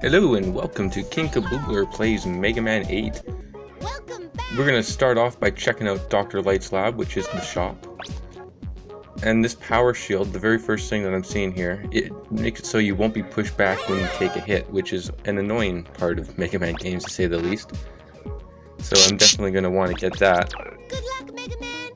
Hello and welcome to King Kaboobler Plays Mega Man 8. Welcome back. We're going to start off by checking out Dr. Light's lab, which is the shop. And this power shield, the very first thing that I'm seeing here, it makes it so you won't be pushed back when you take a hit, which is an annoying part of Mega Man games to say the least. So I'm definitely going to want to get that. Good luck, Mega Man.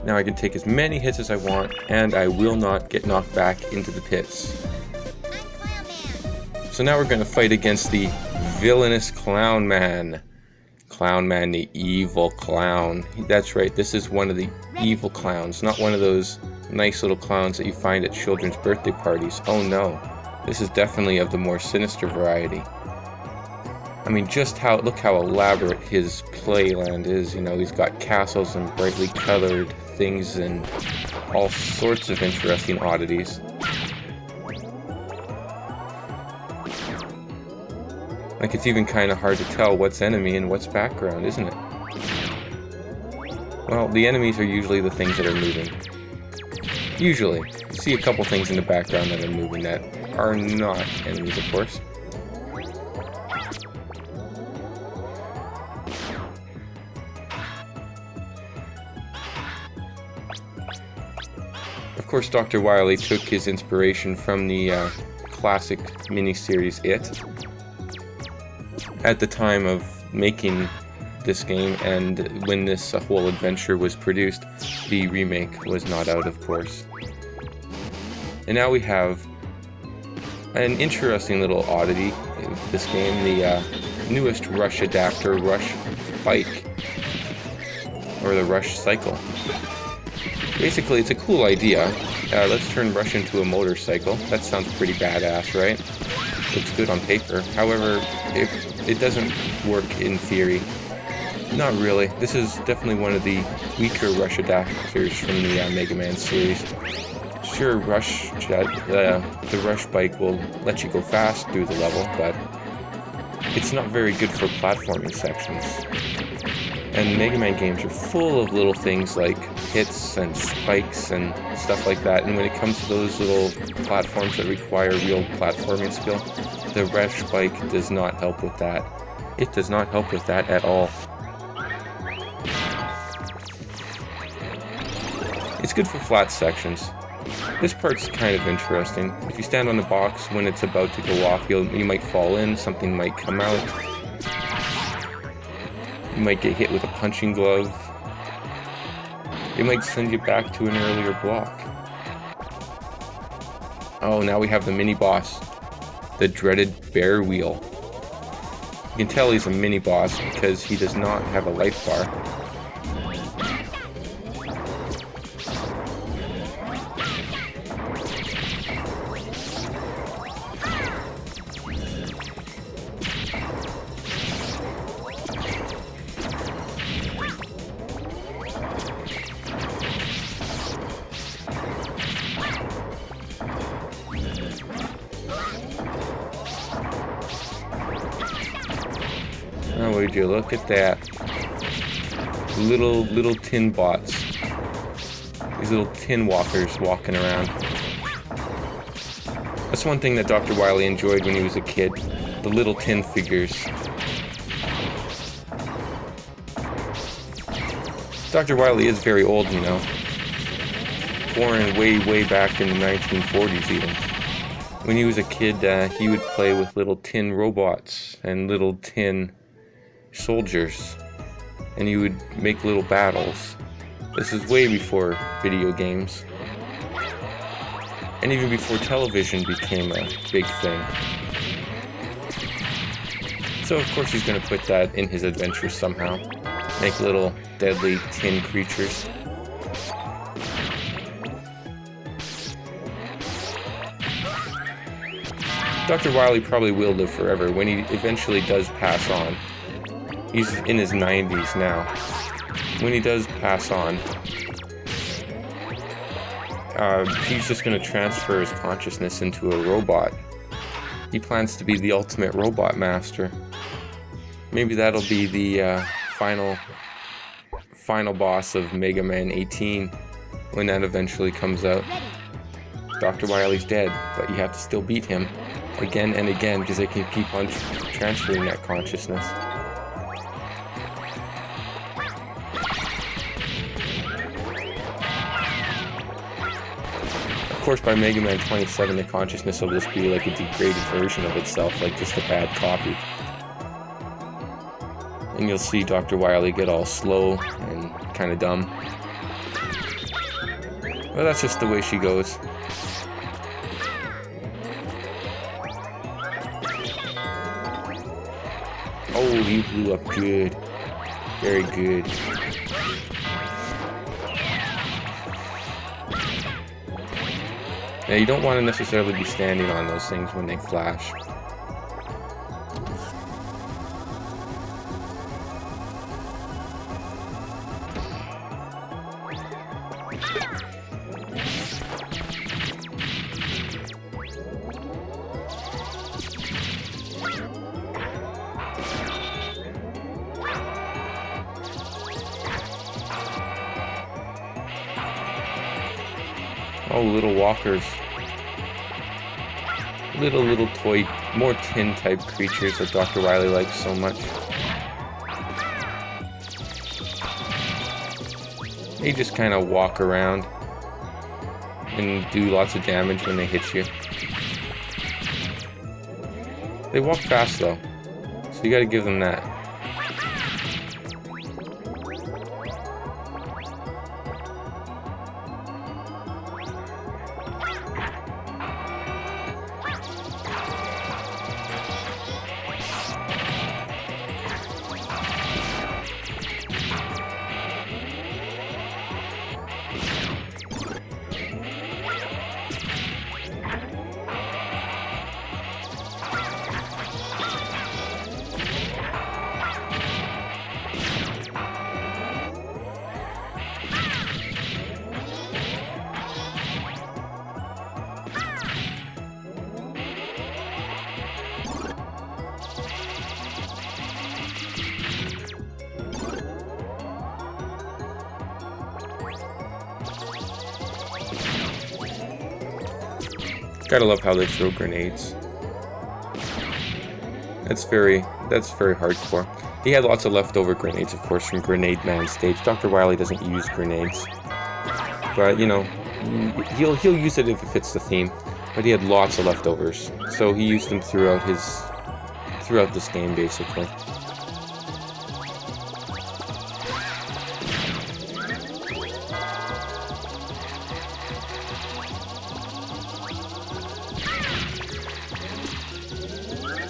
Now I can take as many hits as I want, and I will not get knocked back into the pits. I'm Clown Man. So now we're going to fight against the villainous Clown Man. Clown Man, the evil clown. That's right, this is one of the evil clowns, not one of those nice little clowns that you find at children's birthday parties. Oh no, this is definitely of the more sinister variety. I mean, look how elaborate his playland is. You know, he's got castles and brightly colored things and all sorts of interesting oddities. Like, it's even kind of hard to tell what's enemy and what's background, isn't it? Well, the enemies are usually the things that are moving. Usually. You see a couple things in the background that are moving that are not enemies, of course. Of course, Dr. Wily took his inspiration from the classic miniseries It at the time of making this game, and when this whole adventure was produced, the remake was not out, of course. And now we have an interesting little oddity in this game, the newest Rush adapter, Rush Bike, or the Rush Cycle. Basically, it's a cool idea. Let's turn Rush into a motorcycle. That sounds pretty badass, right? Looks good on paper. However, it doesn't work in theory. Not really. This is definitely one of the weaker Rush adapters from the Mega Man series. Sure, the Rush Bike will let you go fast through the level, but it's not very good for platforming sections. And Mega Man games are full of little things like hits and spikes and stuff like that, and when it comes to those little platforms that require real platforming skill, the Rush Bike does not help with that. It does not help with that at all. It's good for flat sections. This part's kind of interesting. If you stand on the box when it's about to go off, you might fall in, something might come out. You might get hit with a punching glove. It might send you back to an earlier block. Oh, now we have the mini-boss. The dreaded bear wheel. You can tell he's a mini-boss because he does not have a life bar. Oh, would you look at that? Little tin bots. These little tin walkers walking around. That's one thing that Dr. Wily enjoyed when he was a kid. The little tin figures. Dr. Wily is very old, you know. Born way back in the 1940s even. When he was a kid, he would play with little tin robots and little tin soldiers, and he would make little battles. This is way before video games, and even before television became a big thing. So of course he's going to put that in his adventures somehow. Make little deadly tin creatures. Dr. Wily probably will live forever when he eventually does pass on. He's in his 90s now. When he does pass on, he's just going to transfer his consciousness into a robot. He plans to be the ultimate robot master. Maybe that'll be the final boss of Mega Man 18 when that eventually comes out. Dr. Wily's dead, but you have to still beat him again and again because they can keep on transferring that consciousness. Of course, by Mega Man 27, the consciousness will just be like a degraded version of itself, like just a bad copy. And you'll see Dr. Wily get all slow and kind of dumb. Well, that's just the way she goes. Oh, you blew up good. Very good. Now, you don't want to necessarily be standing on those things when they flash. Oh, little walkers. Little toy, more tin type creatures that Dr. Wily likes so much. They just kind of walk around and do lots of damage when they hit you. They walk fast though, so you gotta give them that. Gotta love how they throw grenades. That's very hardcore. He had lots of leftover grenades, of course, from Grenade Man stage. Dr. Wily doesn't use grenades, but you know, he'll use it if it fits the theme. But he had lots of leftovers, so he used them throughout this game, basically.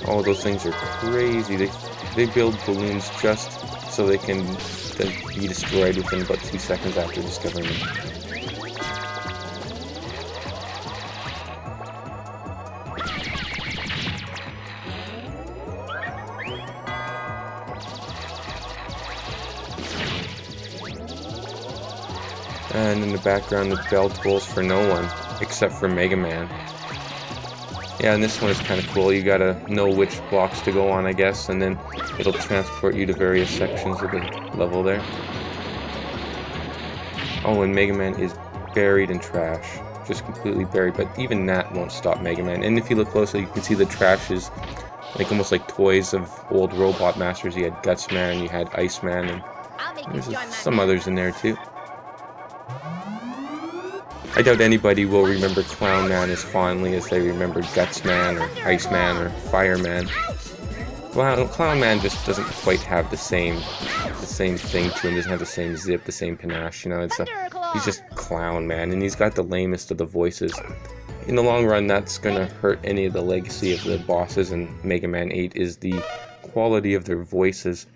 Oh, those things are crazy. They build balloons just so they can be destroyed within about 2 seconds after discovering them. And in the background, the bell tolls for no one except for Mega Man. Yeah, and this one is kind of cool. You gotta know which blocks to go on, I guess, and then it'll transport you to various sections of the level there. Oh, and Mega Man is buried in trash. Just completely buried, but even that won't stop Mega Man. And if you look closely, you can see the trash is like almost like toys of old Robot Masters. You had Guts Man, you had Ice Man, and there's some others in there too. I doubt anybody will remember Clown Man as fondly as they remember Guts Man or Ice Man or Fire Man. Clown Man just doesn't quite have the same thing to him. Doesn't have the same zip, the same panache. You know, he's just Clown Man, and he's got the lamest of the voices. In the long run, that's gonna hurt any of the legacy of the bosses in Mega Man 8. Is the quality of their voices.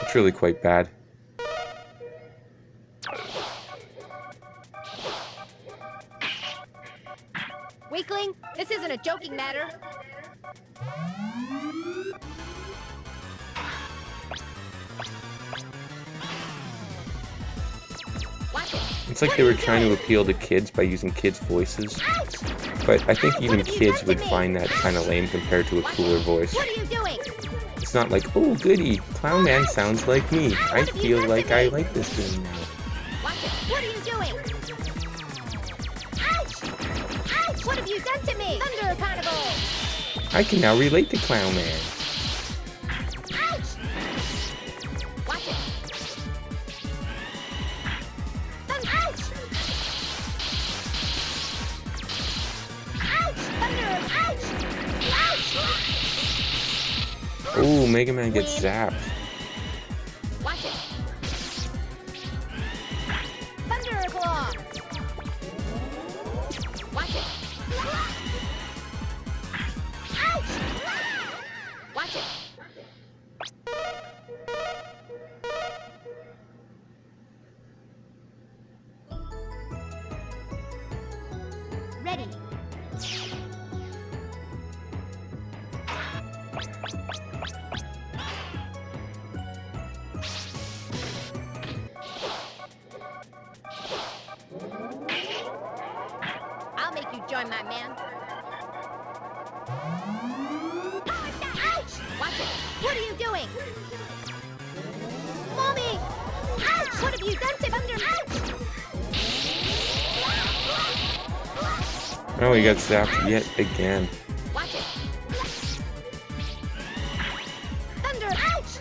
It's really quite bad. Weakling, this isn't a joking matter. It's like they were trying to appeal to kids by using kids' voices. But I think even kids would find that kind of lame compared to a cooler voice. What are you doing? It's not like, oh goody, Clown Man sounds like me. I feel like I like this game now. Watch it. What are you doing? Ouch! Ouch! What have you done to me? Thunder Carnival! I can now relate to Clown Man. Ouch! Watch it. Ouch! Ouch! Thunder! Ouch! Ouch! Oh, Mega Man gets zapped. Watch it. Thunder Claw! Watch it. Ouch! Watch it. Ready. I'll make you join my man. Ouch! Watch it. What are you doing? Mommy! Ouch! What have you done to Thunder? Ouch! Oh, he got zapped yet again. Watch it. Thunder! Ouch!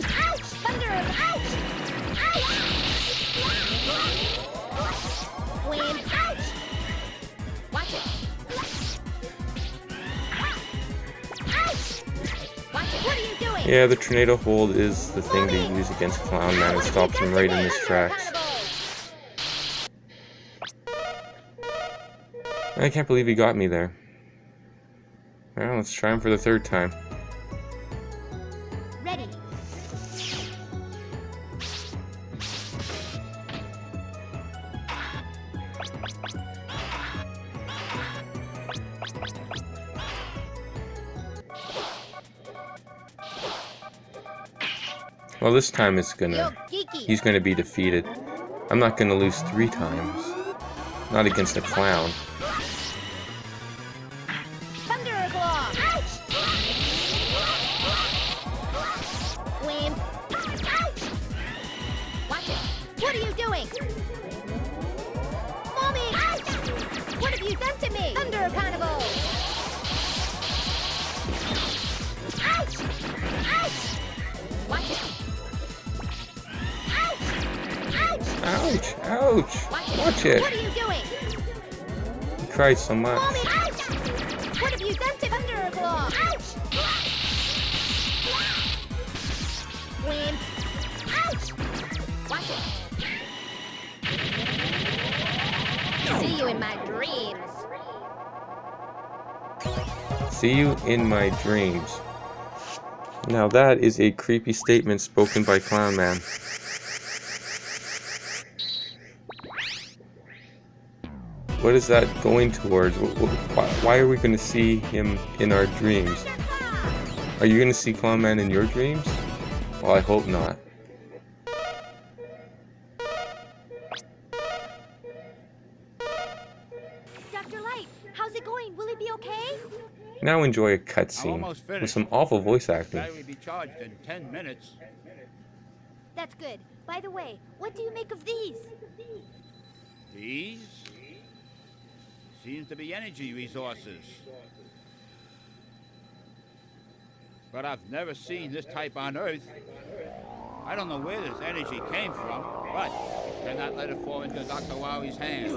Ouch! Thunder! Ouch! Ouch! Wind! Ouch! Watch it. Ouch! Watch it. What are you doing? Yeah, the tornado hold is the thing they use against Clown Man. It stops him right in his tracks. I can't believe he got me there. Well, let's try him for the third time. Ready. Well, this time Yo, geeky. he's gonna be defeated. I'm not gonna lose 3 times. Not against a clown. Thunder Claw! Ouch! Wind! Ouch! Watch it! What are you doing? Mommy! Ouch! What have you done to me? Thunder Carnival! Ouch! Ouch! Watch it! Ouch! Ouch! Ouch! Ouch! Watch it! What are you doing? He cried so much. Mommy! Ouch! What have you done to Thunder Claw? Ouch! Wind! Ouch! Watch it! See you in my dreams. See you in my dreams. Now that is a creepy statement spoken by Clown Man. What is that going towards? Why are we going to see him in our dreams? Are you going to see Clown Man in your dreams? Well, I hope not. Dr. Light, how's it going? Will it be okay? Now enjoy a cutscene with some awful voice acting. Battery be charged in 10 minutes. That's good. By the way, what do you make of these? These seems to be energy resources. But I've never seen this type on Earth. I don't know where this energy came from, but cannot let it fall into Dr. Wowie's hands.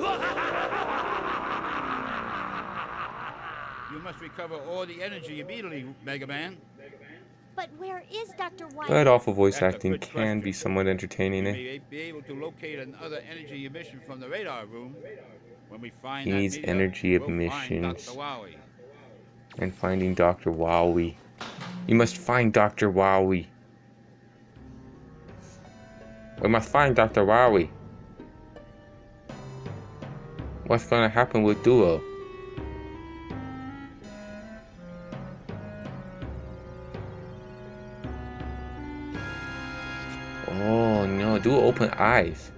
You must recover all the energy immediately, Mega Man. But where is Dr. White? But awful voice That's a acting good can be question. somewhat entertaining, You eh? may be able to locate another energy emission from the radar room. When we find He that needs meteor, energy we'll find emissions. Dr. Wowie. And finding Dr. Wowie. You must find Dr. Wowie. We must find Dr. Wowie. What's gonna happen with Duo? Oh no, Duo open eyes.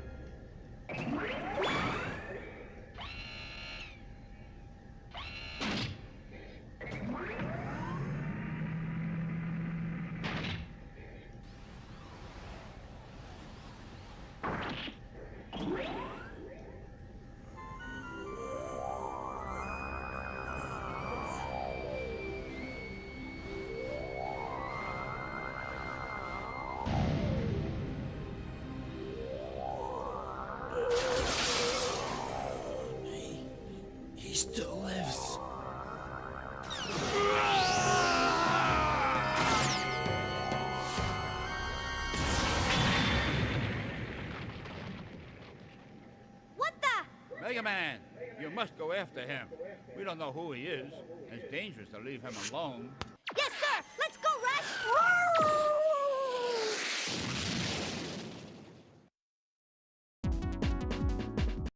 Mega Man, you must go after him. We don't know who he is. It's dangerous to leave him alone.